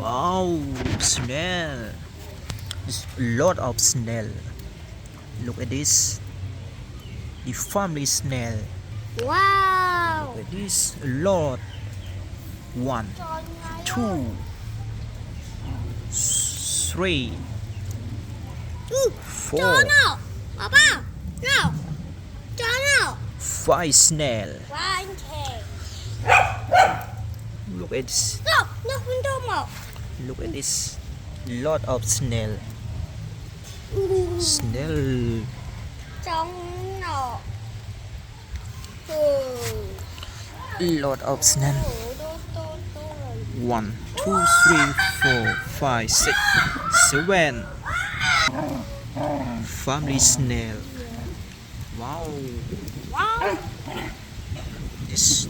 Wow, snail. There's a lot of snail. Look at this. The family snail. Wow. Look at this. A lot. One, two, three, Cho four, nào? Papa. Nào. Cho nào? five snail. One, two. Look at this. No, no, window mo. Look at this. Lot of snail. Snail. Trong nọ. Lot of snail. One, two, three, four, five, six, seven. Family snail. Wow. Wow. This